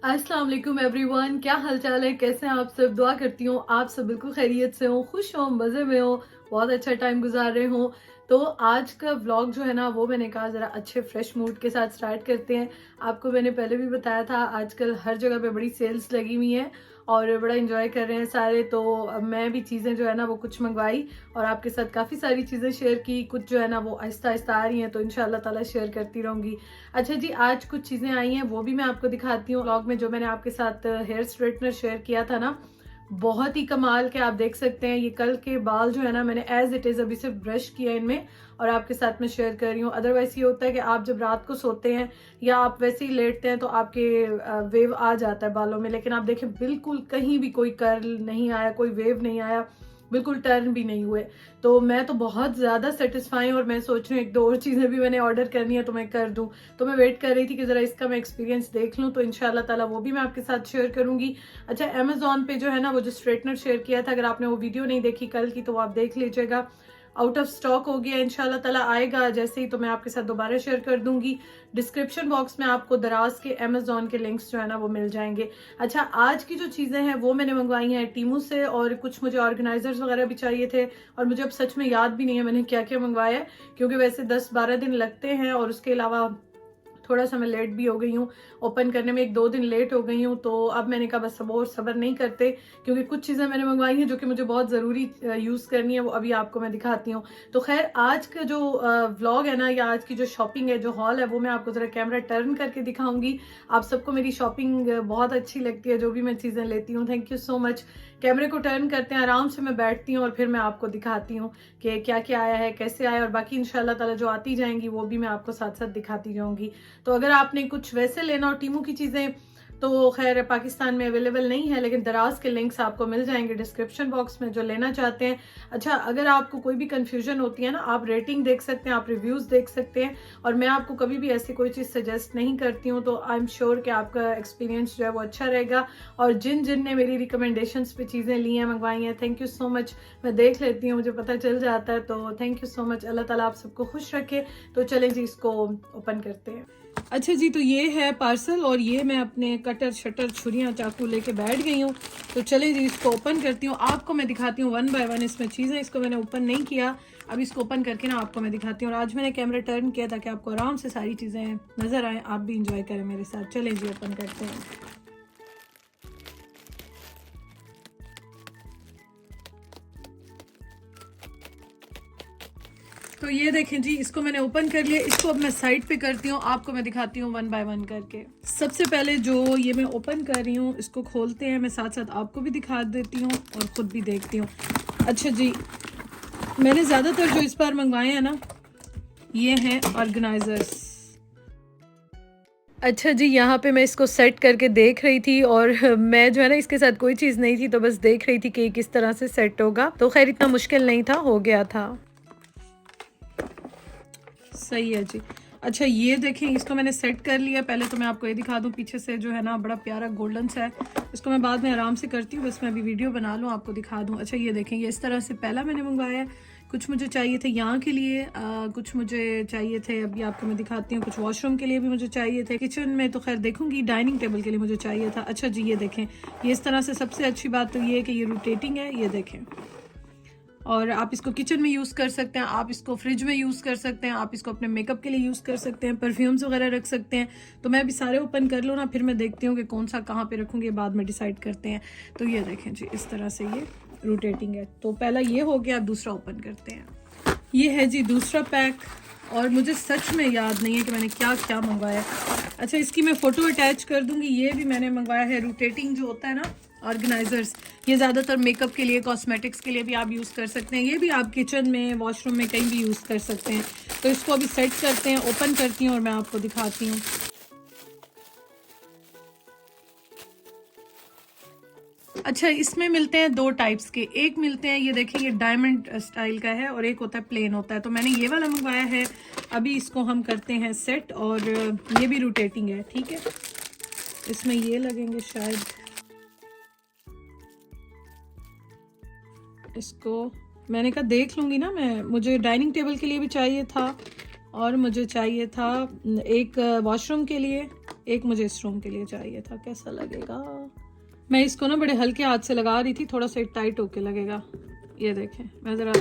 अस्सलाम वालेकुम एवरीवन, क्या हालचाल है? कैसे हैं आप सब? दुआ करती हूँ आप सब बिल्कुल खैरियत से हो, खुश हो, मज़े में हो, बहुत अच्छा टाइम गुजार रहे हो। तो आज का व्लॉग जो है ना वो मैंने कहा ज़रा अच्छे फ्रेश मूड के साथ स्टार्ट करते हैं। आपको मैंने पहले भी बताया था आजकल हर जगह पे बड़ी सेल्स लगी हुई हैं और बड़ा एंजॉय कर रहे हैं सारे। तो अब मैं भी चीज़ें जो है ना वो कुछ मंगवाई और आपके साथ काफ़ी सारी चीज़ें शेयर की। कुछ जो है ना वो आहिस्ता आहिस्ता आ रही हैं, तो इंशाल्लाह ताला शेयर करती रहूँगी। अच्छा जी, आज कुछ चीज़ें आई हैं वो भी मैं आपको दिखाती हूँ। व्लॉग में जो मैंने आपके साथ हेयर स्ट्रेटनर शेयर किया था ना, बहुत ही कमाल के आप देख सकते हैं। ये कल के बाल जो है ना मैंने एज इट इज़ अभी सिर्फ ब्रश किया इनमें और आपके साथ में शेयर कर रही हूँ। अदरवाइज ये होता है कि आप जब रात को सोते हैं या आप वैसे ही लेटते हैं तो आपके वेव आ जाता है बालों में, लेकिन आप देखें बिल्कुल कहीं भी कोई कर्ल नहीं आया, कोई वेव नहीं आया, बिल्कुल टर्न भी नहीं हुए। तो मैं तो बहुत ज़्यादा सेटिस्फाई हूँ और मैं सोच रही हूँ एक दो और चीज़ें भी मैंने ऑर्डर करनी है तो मैं कर दूँ। तो मैं वेट कर रही थी कि ज़रा इसका मैं एक्सपीरियंस देख लूँ, तो इंशाल्लाह ताला वो भी मैं आपके साथ शेयर करूँगी। अच्छा, अमेजोन पे जो है ना वो जो स्ट्रेटनर शेयर किया था, अगर आपने वो वीडियो नहीं देखी कल की तो वो आप देख लीजिएगा। आउट ऑफ स्टॉक हो गया, इंशाल्लाह ताला आएगा जैसे ही तो मैं आपके साथ दोबारा शेयर कर दूंगी। डिस्क्रिप्शन बॉक्स में आपको दराज के अमेजोन के लिंक्स जो है ना वो मिल जाएंगे। अच्छा, आज की जो चीज़ें हैं वो मैंने मंगवाई हैं टीमू से और कुछ मुझे ऑर्गेनाइजर्स वगैरह भी चाहिए थे और मुझे अब सच में याद भी नहीं है मैंने क्या क्या मंगवाया है, क्योंकि वैसे 10-12 दिन लगते हैं और उसके अलावा थोड़ा सा मैं लेट भी हो गई हूँ, ओपन करने में 1-2 दिन लेट हो गई हूँ। तो अब मैंने कहा बस अब और सब्र नहीं करते, क्योंकि कुछ चीज़ें मैंने मंगवाई हैं जो कि मुझे बहुत ज़रूरी यूज़ करनी है, वो अभी आपको मैं दिखाती हूँ। तो खैर आज का जो व्लॉग है ना या आज की जो शॉपिंग है, जो हॉल है, वो मैं आपको ज़रा कैमरा टर्न करके दिखाऊंगी। आप सबको मेरी शॉपिंग बहुत अच्छी लगती है, जो भी मैं चीज़ें लेती हूँ। Thank you so much. कैमरे को टर्न करते हैं, आराम से मैं बैठती हूँ और फिर मैं आपको दिखाती हूँ कि क्या क्या आया है, कैसे आया, और बाकी इंशाल्लाह ताला जो आती जाएंगी वो भी मैं आपको साथ साथ दिखाती जाऊंगी। तो अगर आपने कुछ वैसे लेना हो टीमू की चीज़ें तो खैर पाकिस्तान में अवेलेबल नहीं है, लेकिन दराज के लिंक्स आपको मिल जाएंगे डिस्क्रिप्शन बॉक्स में जो लेना चाहते हैं। अच्छा, अगर आपको कोई भी कंफ्यूजन होती है ना, आप रेटिंग देख सकते हैं, आप रिव्यूज़ देख सकते हैं, और मैं आपको कभी भी ऐसी कोई चीज़ सजेस्ट नहीं करती हूँ। तो आई एम श्योर कि आपका एक्सपीरियंस जो है वो अच्छा रहेगा। और जिन जिन ने मेरी रिकमेंडेशंस पे चीज़ें ली हैं, मंगवाई हैं, थैंक यू सो मच। मैं देख लेती हूँ, मुझे पता चल जाता है, तो थैंक यू सो मच। अल्लाह ताला आप सबको खुश रखे। तो चलें जी, इसको ओपन करते हैं। अच्छा जी, तो ये है पार्सल और ये मैं अपने कटर शटर छुरियाँ चाकू लेके बैठ गई हूँ। तो चलें जी, इसको ओपन करती हूँ, आपको मैं दिखाती हूँ 1 बाय 1 इसमें चीज़ें। इसको मैंने ओपन नहीं किया, अब इसको ओपन करके ना आपको मैं दिखाती हूँ। और आज मैंने कैमरा टर्न किया ताकि आपको आराम से सारी चीज़ें नज़र आए, आप भी इंजॉय करें मेरे साथ। चलें जी, ओपन करते हैं। तो ये देखें जी, इसको मैंने ओपन कर लिया। इसको अब मैं साइड पे करती हूँ, आपको मैं दिखाती हूँ 1 बाय 1 करके। सबसे पहले जो ये मैं ओपन कर रही हूँ इसको खोलते हैं, मैं साथ साथ आपको भी दिखा देती हूँ और ख़ुद भी देखती हूँ। अच्छा जी, मैंने ज़्यादातर जो इस बार मंगवाए हैं ना ये हैं ऑर्गेनाइजर्स। अच्छा जी, यहाँ पे मैं इसको सेट करके देख रही थी और मैं जो है ना इसके साथ कोई चीज़ नहीं थी, तो बस देख रही थी कि किस तरह से सेट होगा। तो खैर इतना मुश्किल नहीं था, हो गया था। सही है जी। अच्छा, ये देखें, इसको मैंने सेट कर लिया। पहले तो मैं आपको ये दिखा दूं, पीछे से जो है ना बड़ा प्यारा गोल्डन सा है। इसको मैं बाद में आराम से करती हूँ, बस मैं अभी वीडियो बना लूँ आपको दिखा दूँ। अच्छा, ये देखें, ये इस तरह से पहला मैंने मंगवाया है। कुछ मुझे चाहिए थे यहाँ के लिए, कुछ मुझे चाहिए थे, अभी आपको मैं दिखाती हूँ। कुछ वॉशरूम के लिए भी मुझे चाहिए थे, किचन में तो खैर देखूंगी, डाइनिंग टेबल के लिए मुझे चाहिए था। अच्छा जी, ये देखें, ये इस तरह से। सबसे अच्छी बात तो ये है कि ये रोटेटिंग है, ये देखें। और आप इसको किचन में यूज़ कर सकते हैं, आप इसको फ्रिज में यूज़ कर सकते हैं, आप इसको अपने मेकअप के लिए यूज़ कर सकते हैं, परफ्यूम्स वगैरह रख सकते हैं। तो मैं अभी सारे ओपन कर लूँ ना, फिर मैं देखती हूँ कि कौन सा कहाँ पे रखूँगी, बाद में डिसाइड करते हैं। तो ये देखें जी, इस तरह से ये रोटेटिंग है। तो पहला ये हो गया, दूसरा ओपन करते हैं। ये है जी दूसरा पैक, और मुझे सच में याद नहीं है कि मैंने क्या क्या मंगवाया। अच्छा, इसकी मैं फ़ोटो अटैच कर दूँगी। ये भी मैंने मंगवाया है रोटेटिंग जो होता है ना ऑर्गेनाइजर्स। ये ज़्यादातर मेकअप के लिए, कॉस्मेटिक्स के लिए भी आप यूज़ कर सकते हैं। ये भी आप किचन में, वॉशरूम में कहीं भी यूज़ कर सकते हैं। तो इसको अभी सेट करते हैं, ओपन करती हूँ और मैं आपको दिखाती हूँ। अच्छा, इसमें मिलते हैं 2 टाइप्स के। एक मिलते हैं, ये देखिए, ये डायमंड स्टाइल का है, और एक होता है प्लेन होता है। तो मैंने ये वाला मंगवाया है। अभी इसको हम करते हैं सेट, और ये भी रोटेटिंग है, ठीक है। इसमें ये लगेंगे शायद, इसको मैंने कहा देख लूँगी ना मैं। मुझे डाइनिंग टेबल के लिए भी चाहिए था और मुझे चाहिए था एक वॉशरूम के लिए, एक मुझे इस रूम के लिए चाहिए था। कैसा लगेगा? मैं इसको ना बड़े हल्के हाथ से लगा रही थी, थोड़ा सा टाइट होके लगेगा। ये देखें, मैं ज़रा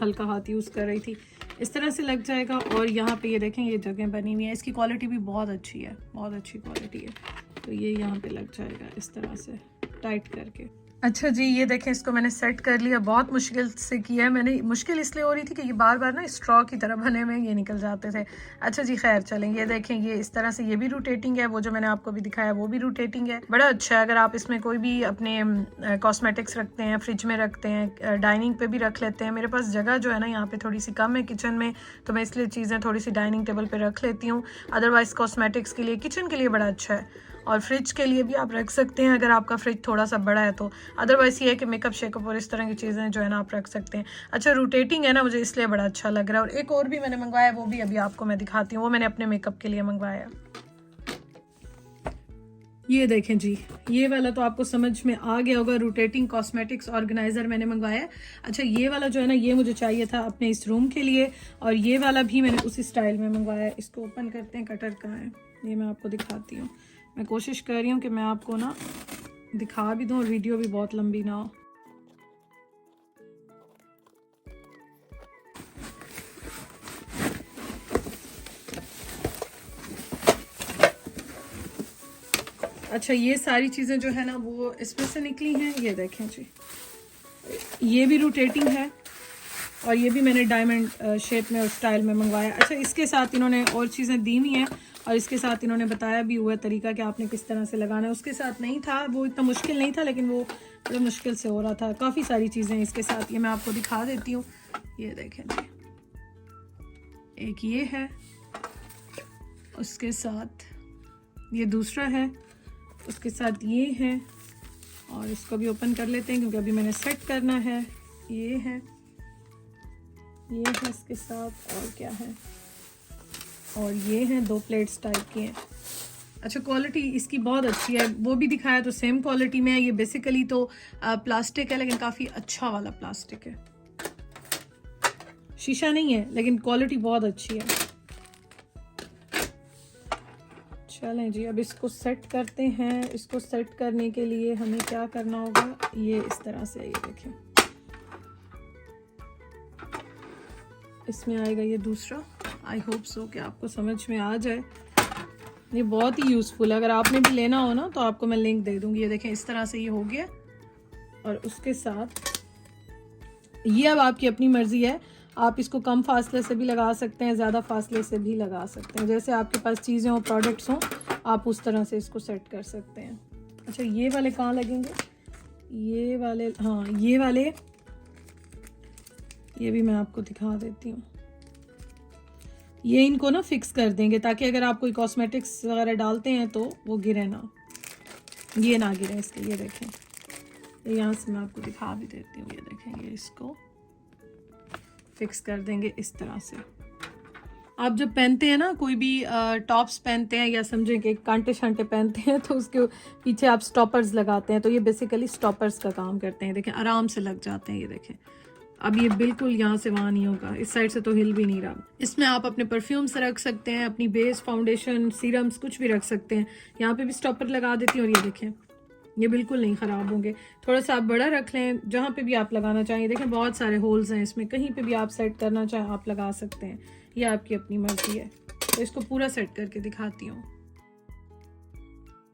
हल्का हाथ यूज़ कर रही थी, इस तरह से लग जाएगा। और यहाँ पे ये देखें, ये जगह बनी हुई है, इसकी क्वालिटी भी बहुत अच्छी है, बहुत अच्छी क्वालिटी है। तो ये यहाँ पे लग जाएगा इस तरह से टाइट करके। अच्छा जी, ये देखें, इसको मैंने सेट कर लिया। बहुत मुश्किल से किया है मैंने। मुश्किल इसलिए हो रही थी कि ये बार बार ना स्ट्रॉ की तरह बने हुए ये निकल जाते थे। अच्छा जी, खैर चलें। ये देखें, ये इस तरह से ये भी रोटेटिंग है, वो जो मैंने आपको भी दिखाया वो भी रोटेटिंग है। बड़ा अच्छा है। अगर आप इसमें कोई भी अपने कॉस्मेटिक्स रखते हैं, फ्रिज में रखते हैं, डाइनिंग पे भी रख लेते हैं। मेरे पास जगह जो है ना यहाँ पे थोड़ी सी कम है किचन में, तो मैं इसलिए चीज़ें थोड़ी सी डाइनिंग टेबल पर रख लेती हूँ। अदरवाइज़ कॉस्मेटिक्स के लिए, किचन के लिए बड़ा अच्छा है। और फ्रिज के लिए भी आप रख सकते हैं अगर आपका फ्रिज थोड़ा सा बड़ा है तो। अदरवाइज़ ये है कि मेकअप शेकअप और इस तरह की चीज़ें जो है ना आप रख सकते हैं। अच्छा, रोटेटिंग है ना, मुझे इसलिए बड़ा अच्छा लग रहा है। और एक और भी मैंने मंगवाया है, वो भी अभी आपको मैं दिखाती हूँ। वो मैंने अपने मेकअप के लिए मंगवाया। ये देखें जी, ये वाला तो आपको समझ में आ गया होगा, रोटेटिंग कॉस्मेटिक्स ऑर्गेनाइज़र मैंने मंगवाया है। अच्छा, ये वाला जो है ना, ये मुझे चाहिए था अपने इस रूम के लिए। और ये वाला भी मैंने उसी स्टाइल में मंगवाया है। इसको ओपन करते हैं, कटर कहाँ है ये मैं आपको दिखाती हूँ। मैं कोशिश कर रही हूँ कि मैं आपको ना दिखा भी दूँ और वीडियो भी बहुत लंबी ना हो। अच्छा, ये सारी चीज़ें जो है ना वो इसमें से निकली हैं। ये देखें जी, ये भी रोटेटिंग है और ये भी मैंने डायमंड शेप में और स्टाइल में मंगवाया। अच्छा, इसके साथ इन्होंने और चीज़ें दी हुई हैं और इसके साथ इन्होंने बताया भी हुआ तरीका कि आपने किस तरह से लगाना है। उसके साथ नहीं था, वो इतना मुश्किल नहीं था, लेकिन वो बड़ा मुश्किल से हो रहा था। काफ़ी सारी चीज़ें इसके साथ, ये मैं आपको दिखा देती हूँ। ये देखें जी, एक ये है, उसके साथ ये दूसरा है, उसके साथ ये है। और इसको भी ओपन कर लेते हैं क्योंकि अभी मैंने सेट करना है। ये है, ये है इसके साथ, और क्या है, और ये हैं 2 प्लेट्स टाइप की हैं। अच्छा, क्वालिटी इसकी बहुत अच्छी है। वो भी दिखाया तो सेम क्वालिटी में है। ये बेसिकली तो प्लास्टिक है, लेकिन काफ़ी अच्छा वाला प्लास्टिक है, शीशा नहीं है, लेकिन क्वालिटी बहुत अच्छी है। चलें जी, अब इसको सेट करते हैं। इसको सेट करने के लिए हमें क्या करना होगा, ये इस तरह से, ये देखें, इसमें आएगा ये दूसरा। आई होप सो कि आपको समझ में आ जाए। ये बहुत ही यूज़फुल है। अगर आपने भी लेना हो ना तो आपको मैं लिंक दे दूंगी। ये देखें, इस तरह से ये हो गया। और उसके साथ ये अब आपकी अपनी मर्ज़ी है, आप इसको कम फासले से भी लगा सकते हैं, ज़्यादा फासले से भी लगा सकते हैं। जैसे आपके पास चीज़ें हो, प्रोडक्ट्स हों, आप उस तरह से इसको सेट कर सकते हैं। अच्छा, ये वाले कहाँ लगेंगे? ये वाले, हाँ ये वाले, ये भी मैं आपको दिखा देती हूँ। ये इनको ना फिक्स कर देंगे ताकि अगर आप कोई कॉस्मेटिक्स वगैरह डालते हैं तो वो गिरे ना, ये ना गिरे इसके। ये देखें, यहाँ से मैं आपको दिखा भी देती हूँ। ये देखें, ये इसको फिक्स कर देंगे इस तरह से। आप जब पहनते हैं ना, कोई भी टॉप्स पहनते हैं या समझें कि कांटे शांटे पहनते हैं, तो उसके पीछे आप स्टॉपर्स लगाते हैं, तो ये बेसिकली स्टॉपर्स का काम करते हैं। देखें, आराम से लग जाते हैं। ये देखें, अब ये बिल्कुल यहाँ से वहाँ नहीं होगा, इस साइड से तो हिल भी नहीं रहा। इसमें आप अपने परफ्यूम्स रख सकते हैं, अपनी बेस, फाउंडेशन, सीरम्स, कुछ भी रख सकते हैं। यहाँ पे भी स्टॉपर लगा देती हूँ और ये देखें, ये बिल्कुल नहीं ख़राब होंगे। थोड़ा सा आप बड़ा रख लें, जहाँ पे भी आप लगाना चाहें। देखें, बहुत सारे होल्स हैं इसमें, कहीं पे भी आप सेट करना चाहें आप लगा सकते हैं। ये आपकी अपनी मर्जी है। तो इसको पूरा सेट करके दिखाती हूँ।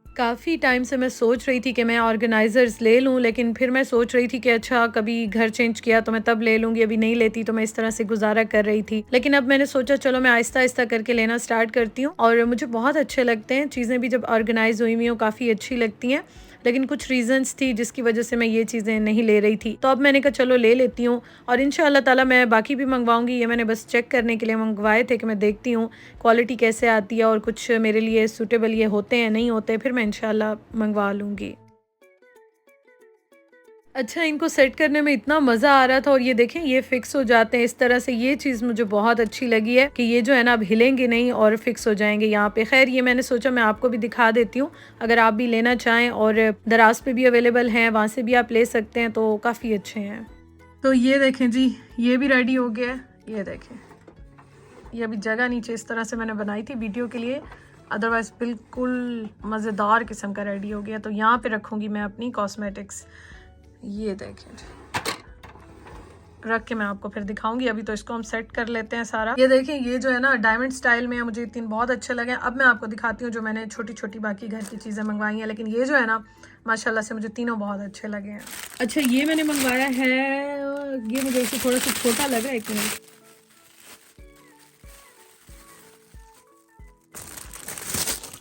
काफ़ी टाइम से मैं सोच रही थी कि मैं ऑर्गेनाइज़र्स ले लूँ, लेकिन फिर मैं सोच रही थी कि अच्छा कभी घर चेंज किया तो मैं तब ले लूँगी, अभी नहीं लेती तो मैं इस तरह से गुजारा कर रही थी। लेकिन अब मैंने सोचा चलो मैं आहिस्ता आहिस्ता करके लेना स्टार्ट करती हूँ। और मुझे बहुत अच्छे लगते हैं, चीज़ें भी जब ऑर्गेनाइज़ हुई हुई हो काफ़ी अच्छी लगती हैं। लेकिन कुछ रीज़न्स थी जिसकी वजह से मैं ये चीज़ें नहीं ले रही थी, तो अब मैंने कहा चलो ले लेती हूँ। और इंशाअल्लाह ताला मैं बाकी भी मंगवाऊंगी। ये मैंने बस चेक करने के लिए मंगवाए थे कि मैं देखती हूँ क्वालिटी कैसे आती है और कुछ मेरे लिए सूटेबल ये होते हैं नहीं होते, फिर मैं इंशाअल्लाह मंगवा लूँगी। अच्छा, इनको सेट करने में इतना मज़ा आ रहा था। और ये देखें, ये फिक्स हो जाते हैं इस तरह से। ये चीज़ मुझे बहुत अच्छी लगी है कि ये जो है ना अब हिलेंगे नहीं और फिक्स हो जाएंगे यहाँ पे। खैर, ये मैंने सोचा मैं आपको भी दिखा देती हूँ, अगर आप भी लेना चाहें। और दराज पे भी अवेलेबल हैं, वहाँ से भी आप ले सकते हैं, तो काफ़ी अच्छे हैं। तो ये देखें जी, ये भी रेडी हो गया है। ये देखें, ये अभी जगह नीचे इस तरह से मैंने बनाई थी वीडियो के लिए, अदरवाइज बिल्कुल मज़ेदार किस्म का रेडी हो गया। तो यहाँ पे रखूँगी मैं अपनी कॉस्मेटिक्स। ये देखें, रख के मैं आपको फिर दिखाऊंगी। अभी तो इसको हम सेट कर लेते हैं सारा। ये देखें, ये जो है ना डायमंड स्टाइल में है, मुझे तीन बहुत अच्छे लगे। अब मैं आपको दिखाती हूँ जो मैंने छोटी छोटी बाकी घर की चीज़ें मंगवाई हैं, लेकिन ये जो है ना माशाल्लाह से मुझे तीनों बहुत अच्छे लगे हैं। अच्छा, ये मैंने मंगवाया है, ये मुझे इससे थोड़ा सा छोटा लगा। एक मिनट,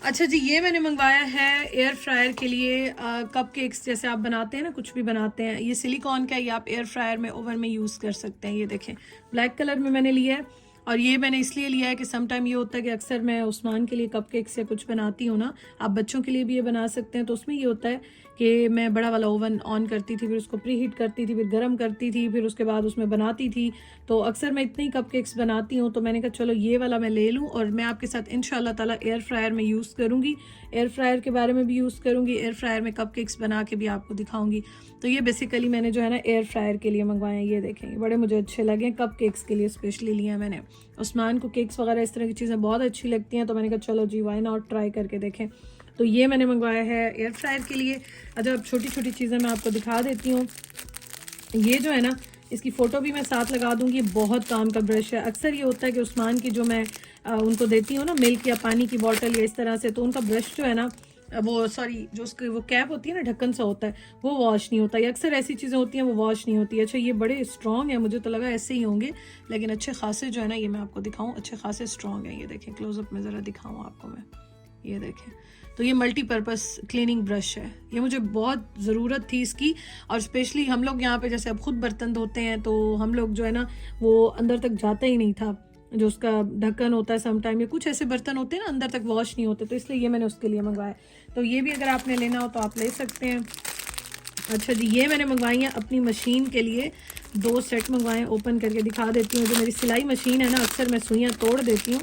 अच्छा जी, ये मैंने मंगवाया है एयर फ्रायर के लिए कप केक्स जैसे आप बनाते हैं ना, कुछ भी बनाते हैं। ये सिलिकॉन का है, ये आप एयर फ्रायर में ओवन में यूज़ कर सकते हैं। ये देखें, ब्लैक कलर में मैंने लिया है। और ये मैंने इसलिए लिया है कि सम टाइम ये होता है कि अक्सर मैं उस्मान के लिए कप केक्स या कुछ बनाती हूँ ना, आप बच्चों के लिए भी ये बना सकते हैं। तो उसमें ये होता है कि मैं बड़ा वाला ओवन ऑन करती थी, फिर उसको प्री हीट करती थी, फिर गर्म करती थी, फिर उसके बाद उसमें बनाती थी। तो अक्सर मैं इतने ही कप केक्स बनाती हूँ, तो मैंने कहा चलो ये वाला मैं ले लूँ और मैं आपके साथ इंशाल्लाह ताला एयर फ्रायर में यूज़ करूँगी। एयर फ्रायर के बारे में भी यूज़ करूँगी, एयर फ्रायर में कप केक्स बना के भी आपको दिखाऊँगी। तो ये बेसिकली मैंने जो है ना एयर फ्रायर के लिए मंगवाए हैं। ये देखें, ये बड़े मुझे अच्छे लगे, कप केक्स के लिए स्पेशली लिए हैं मैंने। उस्मान को केक्स वगैरह इस तरह की चीज़ें बहुत अच्छी लगती हैं, तो मैंने कहा चलो जी वाई नॉट, ट्राई करके देखें। तो ये मैंने मंगवाया है एयर फ्रायर के लिए। अच्छा, अब छोटी छोटी चीज़ें मैं आपको दिखा देती हूँ। ये जो है ना, इसकी फ़ोटो भी मैं साथ लगा दूँगी। बहुत काम का ब्रश है। अक्सर ये होता है कि उस्मान की जो मैं उनको देती हूँ ना मिल्क या पानी की बॉटल या इस तरह से, तो उनका ब्रश जो है ना वो सॉरी जो उसकी वो कैप होती है ना, ढक्कन सा होता है, वो वॉश नहीं होता। या अक्सर ऐसी चीज़ें होती हैं वो वॉश नहीं होती। अच्छा, ये बड़े स्ट्रॉन्ग है, मुझे तो लगा ऐसे ही होंगे, लेकिन अच्छे खासे जो है ना, ये मैं आपको दिखाऊँ, अच्छे खासे स्ट्रॉन्ग है। ये देखें, क्लोजअप में ज़रा दिखाऊँ आपको मैं। ये देखें, तो ये मल्टीपर्पज़ क्लीनिंग ब्रश है। ये मुझे बहुत ज़रूरत थी इसकी। और स्पेशली हम लोग यहाँ पे जैसे अब खुद बर्तन धोते हैं, तो हम लोग जो है ना वो अंदर तक जाता ही नहीं था, जो उसका ढक्कन होता है। सम टाइम ये कुछ ऐसे बर्तन होते हैं ना अंदर तक वॉश नहीं होते, तो इसलिए ये मैंने उसके लिए मंगवाया। तो ये भी अगर आपने लेना हो तो आप ले सकते हैं। अच्छा जी, ये मैंने मंगवाई है अपनी मशीन के लिए, 2 सेट मंगवाए हैं। ओपन करके दिखा देती हूँ। जो मेरी सिलाई मशीन है ना, अक्सर मैं सुइयाँ तोड़ देती हूँ,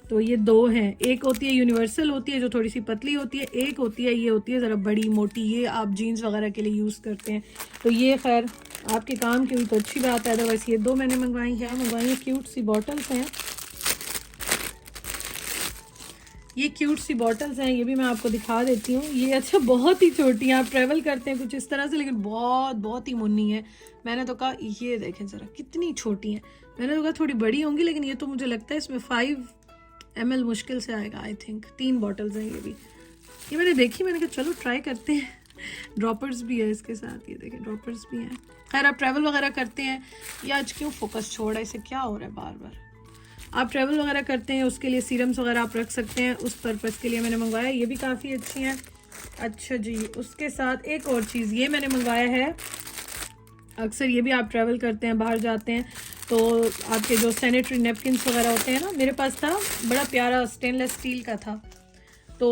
तो ये 2 हैं। एक होती है यूनिवर्सल होती है जो थोड़ी सी पतली होती है, एक होती है ये होती है ज़रा बड़ी मोटी, ये आप जीन्स वगैरह के लिए यूज़ करते हैं। तो ये खैर आपके काम की हुई तो अच्छी बात है। अदरवाइज ये 2 मैंने मंगवाई हैं। क्यूट सी बॉटल्स हैं, ये क्यूट सी बॉटल्स हैं। ये भी मैं आपको दिखा देती हूँ। ये अच्छा बहुत ही छोटी हैं, आप ट्रैवल करते हैं कुछ इस तरह से, लेकिन बहुत बहुत ही मुन्नी है। मैंने तो कहा ये देखें ज़रा कितनी छोटी हैं। मैंने तो कहा थोड़ी बड़ी होंगी, लेकिन ये तो मुझे लगता है इसमें 5 ml मुश्किल से आएगा। आई थिंक 3 बॉटल्स हैं ये भी। ये मैंने देखी, मैंने कहा चलो ट्राई करते हैं। ड्रॉपर्स भी है इसके साथ, ये देखें ड्रॉपर्स भी हैं। खैर आप ट्रैवल वगैरह करते हैं, ये आज क्यों फोकस छोड़ा, इसे क्या हो रहा है बार बार। आप ट्रैवल वगैरह करते हैं उसके लिए सीरम्स वगैरह आप रख सकते हैं, उस पर्पज़ के लिए मैंने मंगवाया। ये भी काफ़ी अच्छी हैं। अच्छा जी, उसके साथ एक और चीज़ ये मैंने मंगवाया है। अक्सर ये भी आप ट्रैवल करते हैं, बाहर जाते हैं, तो आपके जो सैनिटरी नैपकिन्स वगैरह होते हैं ना, मेरे पास था बड़ा प्यारा स्टेनलेस स्टील का था, तो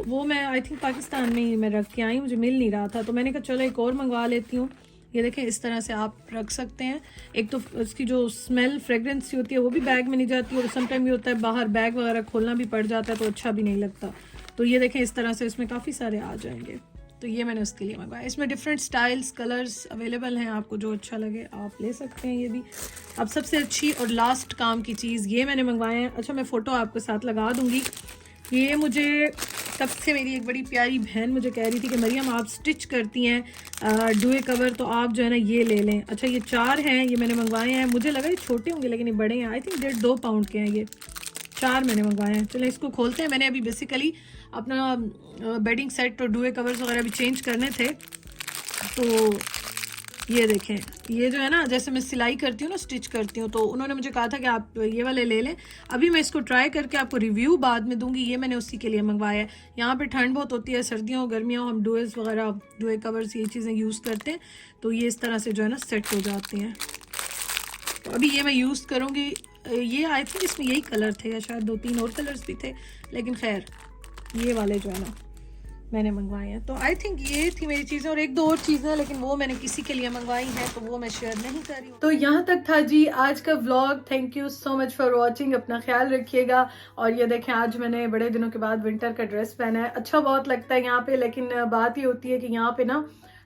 वो मैं आई थिंक पाकिस्तान में ही मैं रख के आई, मुझे मिल नहीं रहा था, तो मैंने कहा चलो एक और मंगवा लेती हूँ। ये देखें, इस तरह से आप रख सकते हैं। एक तो उसकी जो स्मेल फ्रेगरेंस होती है वो भी बैग में नहीं जाती, और समटाइम ये होता है बाहर बैग वगैरह खोलना भी पड़ जाता है, तो अच्छा भी नहीं लगता। तो ये देखें, इस तरह से इसमें काफ़ी सारे आ जाएंगे। तो ये मैंने उसके लिए मंगवाया। इसमें डिफरेंट स्टाइल्स कलर्स अवेलेबल हैं, आपको जो अच्छा लगे आप ले सकते हैं। ये भी अब सबसे अच्छी और लास्ट काम की चीज़ ये मैंने मंगवाया है। अच्छा, मैं फ़ोटो आपके साथ लगा दूँगी। ये मुझे तब से मेरी एक बड़ी प्यारी बहन मुझे कह रही थी कि मरियम आप स्टिच करती हैं डुए कवर, तो आप जो है ना ये ले लें। अच्छा, ये 4 हैं, ये मैंने मंगवाए हैं। मुझे लगा ये छोटे होंगे, लेकिन ये बड़े हैं। आई थिंक 1.5-2 पाउंड के हैं। ये 4 मैंने मंगवाए हैं। चलो इसको खोलते हैं। मैंने अभी बेसिकली अपना बेडिंग सेट और डुए कवर्स वगैरह भी चेंज करने थे, तो ये देखें, ये जो है ना, जैसे मैं सिलाई करती हूँ ना, स्टिच करती हूँ, तो उन्होंने मुझे कहा था कि आप ये वाले ले लें। अभी मैं इसको ट्राई करके आपको रिव्यू बाद में दूंगी। ये मैंने उसी के लिए मंगवाया है। यहाँ पे ठंड बहुत होती है, सर्दियों गर्मियों हम डुएस वगैरह, डुए कवर्स, ये चीज़ें यूज़ करते हैं, तो ये इस तरह से जो है ना सेट हो जाते हैं। तो अभी ये मैं यूज़ करूँगी। ये आई थिंक इसमें यही कलर थे, या शायद 2-3 और कलर्स भी थे, लेकिन खैर ये वाले जो है ना मैंने मंगवाए हैं। तो आई थिंक ये थी मेरी चीज़ें, और 1-2 और चीज़ें, लेकिन वो मैंने किसी के लिए मंगवाई हैं, तो वो मैं शेयर नहीं कर रही हूँ। तो यहाँ तक था जी आज का vlog. Thank you so much for watching. अपना ख्याल रखिएगा। और ये देखें, आज मैंने बड़े दिनों के बाद विंटर का ड्रेस पहना है। अच्छा बहुत लगता है यहाँ पे, लेकिन बात ये होती है कि यहाँ पे ना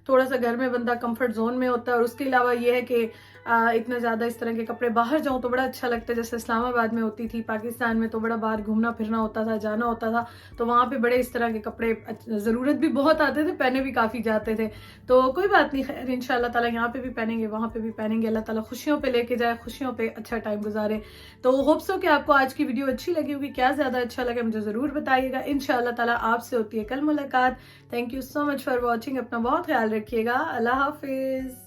थोड़ा सा घर में बंदा कंफर्ट जोन में होता है। और उसके अलावा ये है कि इतना ज़्यादा इस तरह के कपड़े बाहर जाऊँ तो बड़ा अच्छा लगता है। जैसे इस्लामाबाद में होती थी, पाकिस्तान में तो बड़ा बाहर घूमना फिरना होता था, जाना होता था, तो वहाँ पे बड़े इस तरह के कपड़े ज़रूरत भी बहुत आते थे, पहने भी काफ़ी जाते थे। तो कोई बात नहीं, खैर इंशाल्लाह ताला यहाँ पे भी पहनेंगे, वहाँ पे भी पहनेंगे। अल्लाह ताला खुशियों पे लेके जाए, खुशियों पे अच्छा टाइम गुजारे। तो होप सो कि आपको आज की वीडियो अच्छी लगी होगी। क्या ज़्यादा अच्छा लगे मुझे ज़रूर बताइएगा। इंशाल्लाह ताला आपसे होती है कल मुलाकात। Thank you so much for watching. अपना बहुत ख्याल रखिएगा। अल्लाह हाफिज़।